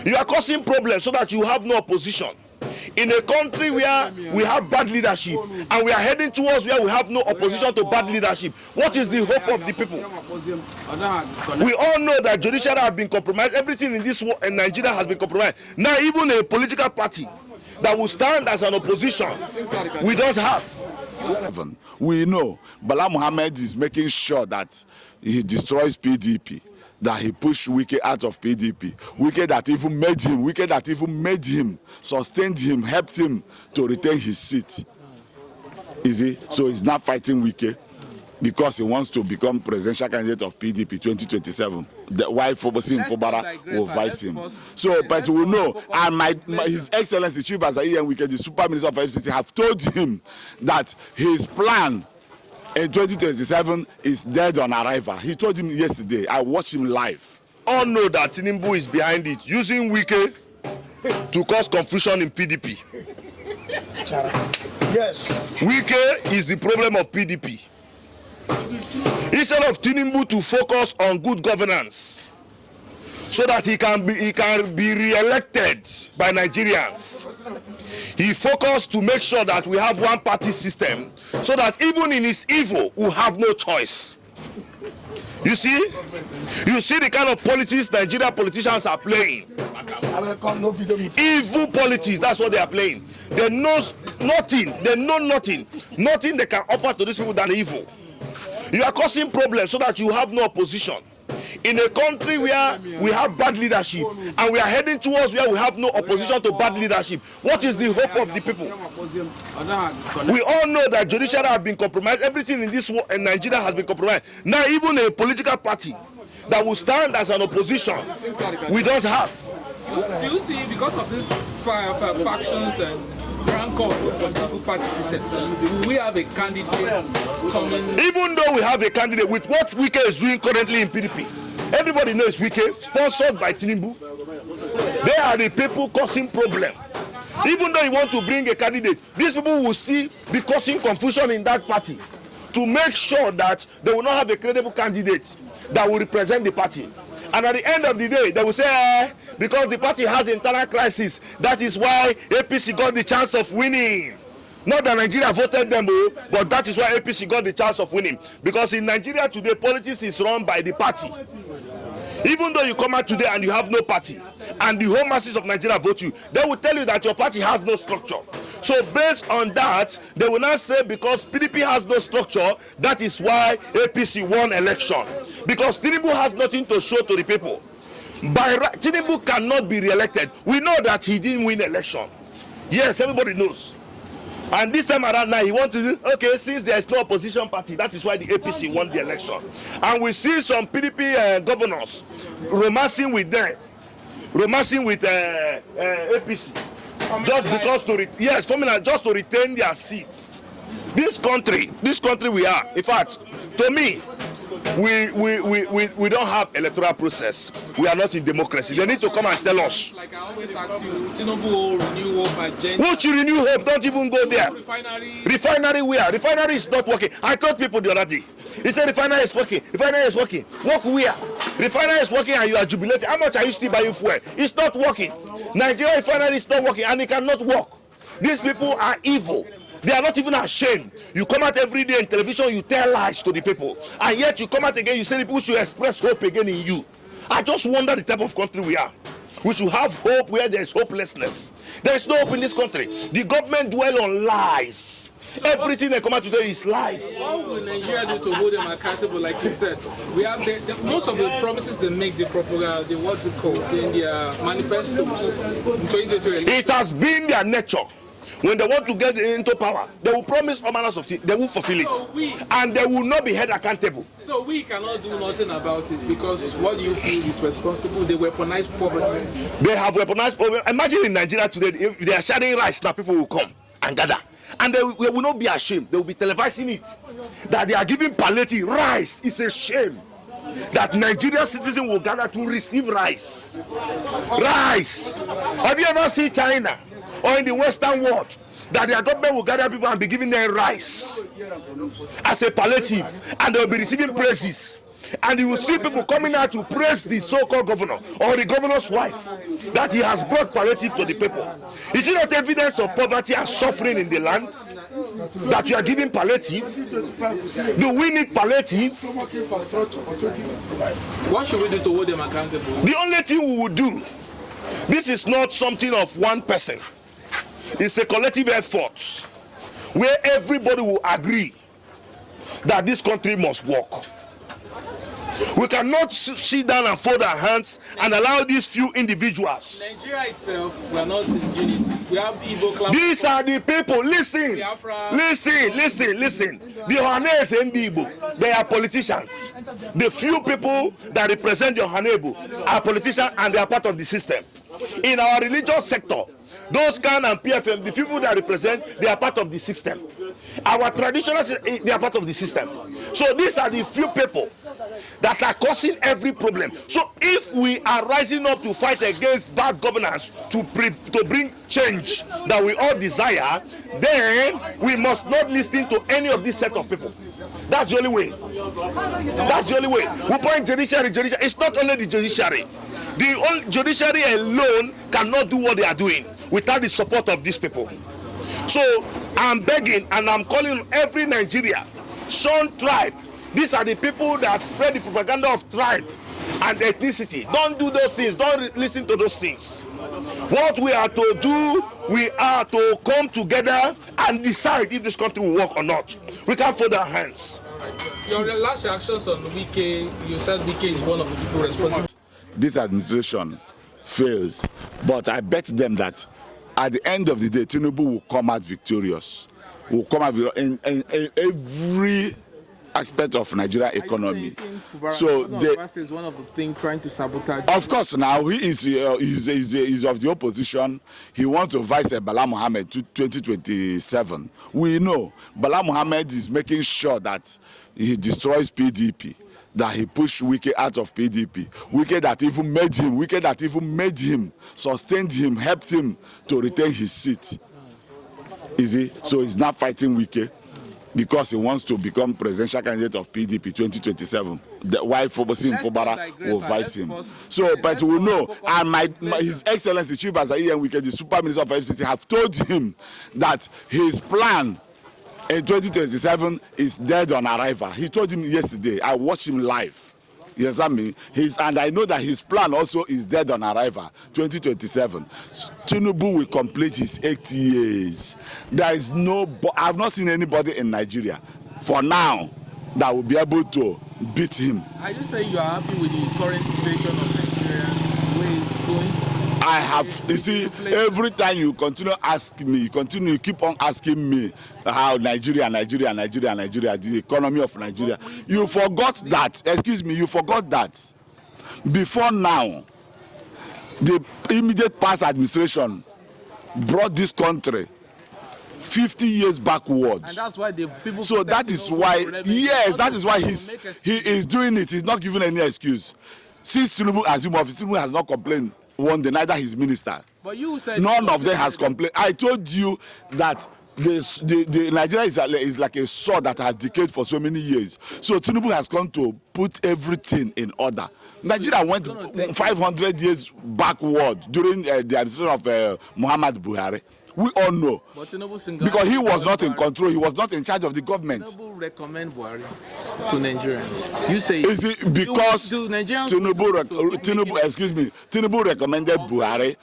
You are causing problems so that you have no opposition. In a country where we have bad leadership and we are heading towards where we have no opposition to bad leadership, what is the hope of the people? We all know that judiciary have been compromised. Everything in this world in Nigeria has been compromised. Now even a political party that will stand as an opposition, we don't have. We know Bala Mohammed is making sure that he destroys PDP, that he pushed Wike out of PDP. Wike that even made him, sustained him, helped him to retain his seat. Is he? So he's not fighting Wike because he wants to become presidential candidate of PDP 2027. Why Fobosin Fobara will vice him. So, but we know, and His Excellency Chief Azai and Wike, the Super Minister of FCT, have told him that his plan in 2027 is dead on arrival. He told him yesterday. I watched him live. All know that Tinubu is behind it, using Wike to cause confusion in PDP. Yes. Wike is the problem of PDP. Instead of Tinubu to focus on good governance, so that he can be re-elected by Nigerians, he focused to make sure that we have one party system, so that even in his evil, we have no choice. You see the kind of politics Nigerian politicians are playing. Evil politics, that's what they are playing. They know nothing. They know nothing. Nothing they can offer to these people than evil. You are causing problems so that you have no opposition. In a country where we have bad leadership and we are heading towards where we have no opposition to bad leadership, what is the hope of the people? We all know that judiciary have been compromised. Everything in this world in Nigeria has been compromised. Now even a political party that will stand as an opposition, we don't have. Do you see, because of these factions and rancor political party systems, we have a candidate coming? Even though we have a candidate, with what Wike is doing currently in PDP, everybody knows Wike, sponsored by Tinubu. They are the people causing problems. Even though you want to bring a candidate, these people will still be causing confusion in that party to make sure that they will not have a credible candidate that will represent the party. And at the end of the day, they will say, because the party has internal crisis, that is why APC got the chance of winning. Not that Nigeria voted them, but that is why APC got the chance of winning. Because in Nigeria today, politics is run by the party. Even though you come out today and you have no party, and the whole masses of Nigeria vote you, they will tell you that your party has no structure. So based on that, they will not say because PDP has no structure, that is why APC won election. Because Tinubu has nothing to show to the people. By right, Tinubu cannot be re-elected. We know that he didn't win election. Yes, everybody knows. And this time around now, he wants to do, okay, since there is no opposition party, that is why the APC won the election. And we see some PDP governors romancing with them, romancing with APC. Just because just to retain their seats. This country we are. In fact, to me, we don't have electoral process. We are not in democracy. They need to come and tell us. Like I always ask you, Tinubu renew hope agenda. Which renew hope? Don't even go there. Refinery where? Refinery is not working. I told people the other day. He said refinery is working. Refinery is working. Work where? Refinery is working and you are jubilating. How much are you still buying fuel? It's not working. Nigeria refinery is not working and it cannot work. These people are evil. They are not even ashamed. You come out every day in television, you tell lies to the people. And yet you come out again, you say the people should express hope again in you. I just wonder the type of country we are. We should have hope where there is hopelessness. There is no hope in this country. The government dwell on lies. So everything they come out today is lies. What will Nigeria do to hold them accountable? Like you said, we have most of the promises they make, the propaganda, the what's it called, in their manifestos in 2020. It has been their nature. When they want to get into power, they will promise all manners of things. They will fulfill it, and they will not be held accountable. So we cannot do nothing about it because what do you feel is responsible? They weaponize poverty. They have weaponized poverty. Imagine in Nigeria today, if they are sharing rice, now people will come and gather, and they will not be ashamed. They will be televising it that they are giving palliative rice. It's a shame that Nigerian citizens will gather to receive rice. Rice. Have you ever seen China or in the Western world that their government will gather people and be giving them rice as a palliative, and they will be receiving praises? And you will see people coming out to praise the so-called governor or the governor's wife that he has brought palliative to the people. Is it not evidence of poverty and suffering in the land that you are giving palliative? Do we need palliative? What should we do to hold them accountable? The only thing we will do, this is not something of one person. It's a collective effort where everybody will agree that this country must work. We cannot sit down and fold our hands and allow these few individuals. Nigeria itself, we are not in unity. We have Igbo class. These are the people. Listen. The Ohanes and the Igbo, they are politicians. The few people that represent the Ohanebo are politicians and they are part of the system. In our religious sector, those CAN and PFM, the people that represent, they are part of the system. Our traditionalists, they are part of the system. So these are the few people that are causing every problem. So if we are rising up to fight against bad governance to bring change that we all desire, then we must not listen to any of this set of people. That's the only way. That's the only way. We point judiciary. It's not only the judiciary. The judiciary alone cannot do what they are doing without the support of these people. So I'm begging and I'm calling on every Nigeria, shun tribe. These are the people that spread the propaganda of tribe and ethnicity. Don't do those things. Don't listen to those things. What we are to do, we are to come together and decide if this country will work or not. We can't fold our hands. Your last reactions on Wike, you said Wike is one of the people responsible. This administration fails, but I bet them that at the end of the day, Tinubu will come out victorious. Will come out in every aspect of Nigeria economy. So is one of the things trying to sabotage. Of course, now he is of the opposition. He wants to vice Bala Mohammed to 2027. We know Bala Mohammed is making sure that he destroys PDP, that he pushed Wike out of PDP. Wike that even made him, sustained him, helped him to retain his seat. Is he? So he's not fighting Wike because he wants to become presidential candidate of PDP 2027. The wife Fobara will vice him. So, but we know, and His Excellency Chief Azai and Wike, the Super Minister of FCT, have told him that his plan in 2027 is dead on arrival. He told him yesterday. I watched him live. Yes, I mean, and I know that his plan also is dead on arrival. 2027, Tinubu will complete his 8 years. There is I've not seen anybody in Nigeria for now that will be able to beat him. Are you saying you are happy with the current situation of Nigeria, where it's going? I have, you see, every time you continue asking me, you keep on asking me how Nigeria, the economy of Nigeria. You forgot that, you forgot that before now, the immediate past administration brought this country 50 years backwards. And that's why the people. So that is why, yes, that is why he is doing it. He's not giving any excuse. Since Tinubu assumed office, Tinubu has not complained one day, neither his minister. But you said none of them has complained. I told you that the Nigeria is like a sword that has decayed for so many years. So Tinubu has come to put everything in order. Nigeria went 500 years backward during the administration of Muhammad Buhari. We all know. Because he was not in control, he was not in charge of the government. Tinubu recommend Buhari to Nigerians. You say is it because Tinubu recommended Buhari,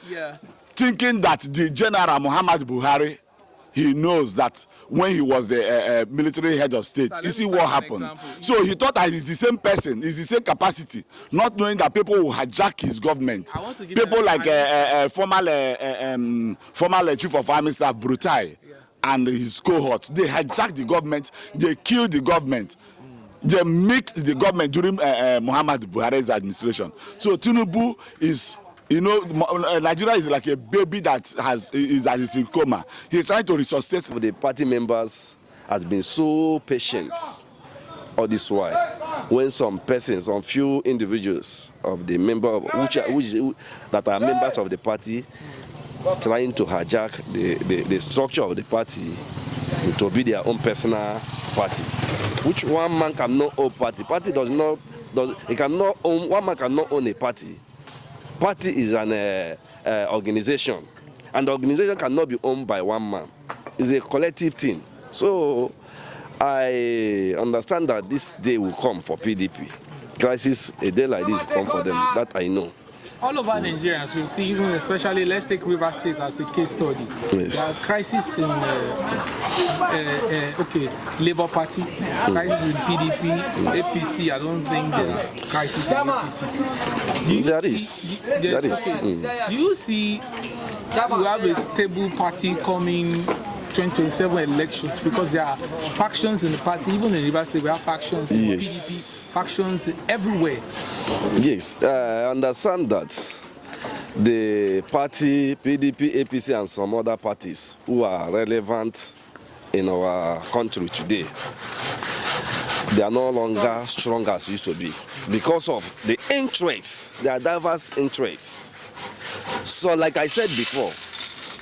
thinking that the general Muhammad Buhari, he knows that when he was the military head of state, you see what happened. So he thought that he's the same person, he's the same capacity, not knowing that people will hijack his government. People like former chief of army staff Brutai and his cohorts, they hijacked the government, they killed the government. They mixed the government during Muhammad Buhari's administration. So Tinubu is, Nigeria is like a baby that is in coma. He's trying to resuscitate. The party members has been so patient all this while. When some persons, some few individuals of the member that are members of the party, trying to hijack the structure of the party to be their own personal party, which one man cannot own party. Party does not he cannot own, one man cannot own a party. Party is an organization, and the organization cannot be owned by one man. It's a collective thing. So I understand that this day will come for PDP. Crisis, a day like this will come for them. That I know. All over Nigerians, you see, even especially, let's take River State as a case study. Yes. There are crises in Labour Party, crisis in PDP, APC. I don't think there are crisis in APC. There is. Do you see we have a stable party coming 2027 elections, because there are factions in the party, even in River State we have factions in PDP, factions everywhere. Yes, I understand that the party, PDP, APC and some other parties who are relevant in our country today, they are no longer strong as used to be because of the interests. There are diverse interests. So like I said before,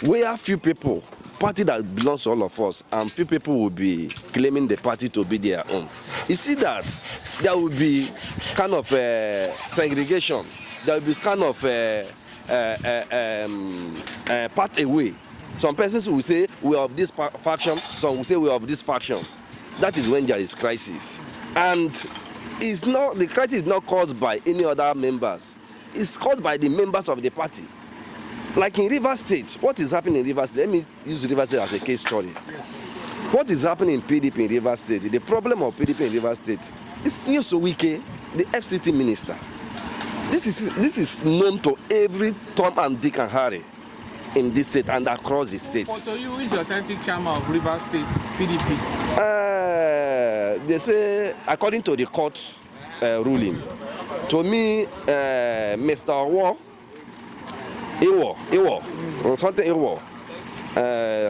we have few people, party that belongs to all of us, and few people will be claiming the party to be their own. You see that there will be kind of segregation. There will be kind of part away. Some persons will say we are of this faction, some will say we are of this faction. That is when there is crisis. And it's not, the crisis is not caused by any other members. It's caused by the members of the party. Like in River State, what is happening in River State? Let me use River State as a case study. What is happening in PDP in River State? The problem of PDP in River State is Tinubu and Wike, the FCT minister. This is known to every Tom and Dick and Harry in this state and across the state. For you, who is the authentic chairman of River State PDP? They say, according to the court ruling, to me, Mr. Iwo, something Iwo,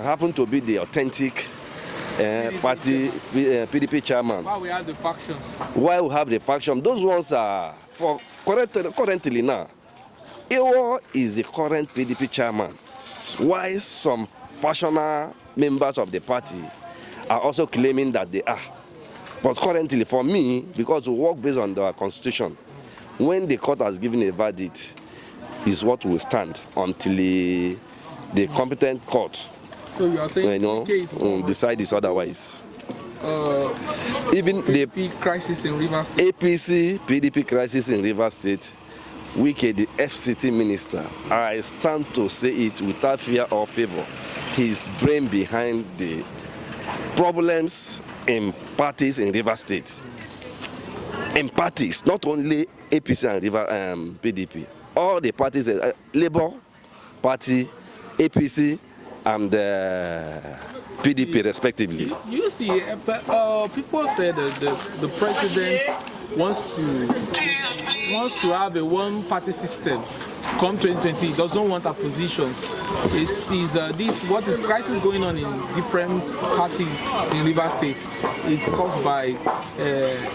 happened to be the authentic party PDP chairman. Why we have the factions? Why we have the faction? Those ones are for currently now. Iwo is the current PDP chairman. Why some factional members of the party are also claiming that they are. But currently, for me, because we work based on the constitution, when the court has given a verdict, is what will stand until the competent court, so you are saying, decide this otherwise. Even the crisis in River State. APC, PDP crisis in River State, Wike, the FCT minister, I stand to say it without fear or favor. His brain behind the problems in parties in River State. In parties, not only APC and PDP. All the parties, Labour Party, APC, and PDP respectively. You see, people say that the president wants to have a one-party system. Come 2020, he doesn't want oppositions. He sees what is crisis going on in different parties in River State. It's caused by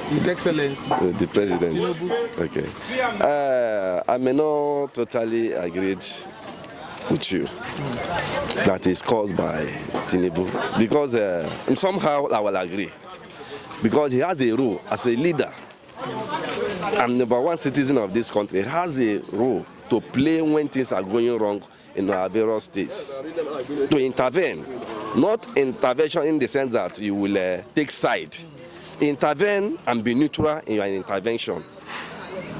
His Excellency the President. Tinubu. Okay. I may not totally agree with you that is caused by Tinubu, because somehow I will agree, because he has a role as a leader and number one citizen of this country. He has a role to play when things are going wrong in our various states, to intervene. Not intervention in the sense that you will take side. Intervene and be neutral in your intervention.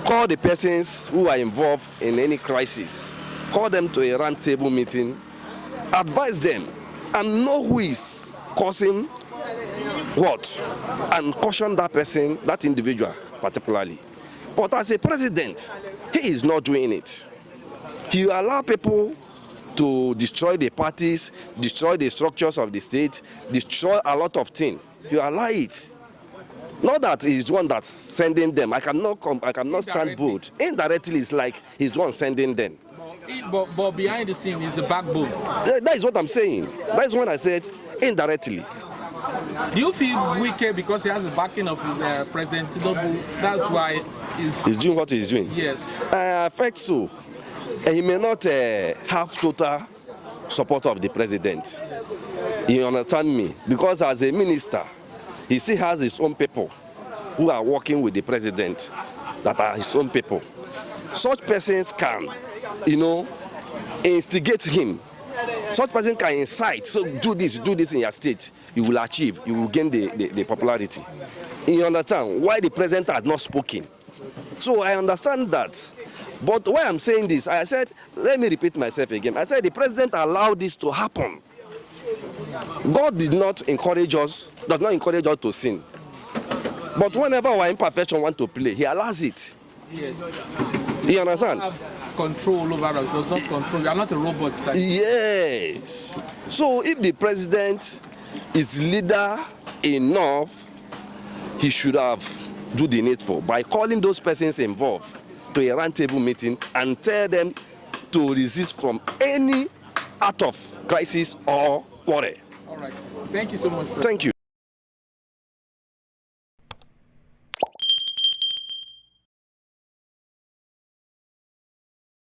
Call the persons who are involved in any crisis. Call them to a round table meeting. Advise them and know who is causing what, and caution that person, that individual particularly. But as a president, he is not doing it. He allow people to destroy the parties, destroy the structures of the state, destroy a lot of things. You allow it. Not that he's the one that's sending them. I cannot stand bold. Indirectly, it's like he's the one sending them. But behind the scene is the backbone. That is what I'm saying. That is when I said indirectly. Do you feel Wike, because he has the backing of President Tinubu, that's why he's doing what he's doing? Yes. I think so. He may not have total support of the president. You understand me? Because as a minister, he still has his own people who are working with the president that are his own people. Such persons can, instigate him. Such person can incite, so do this in your state. You will achieve, you will gain the popularity. You understand why the president has not spoken. So I understand that. But why I'm saying this, I said, let me repeat myself again. I said the president allowed this to happen. God does not encourage us to sin. But whenever our imperfection want to play, he allows it. Yes. You understand? Have control over us, does not control. We are not a robot. Yes. So if the president is leader enough, he should have do the needful by calling those persons involved to a roundtable meeting and tell them to resist from any act of crisis or quarrel. All right. Thank you so much. Thank you.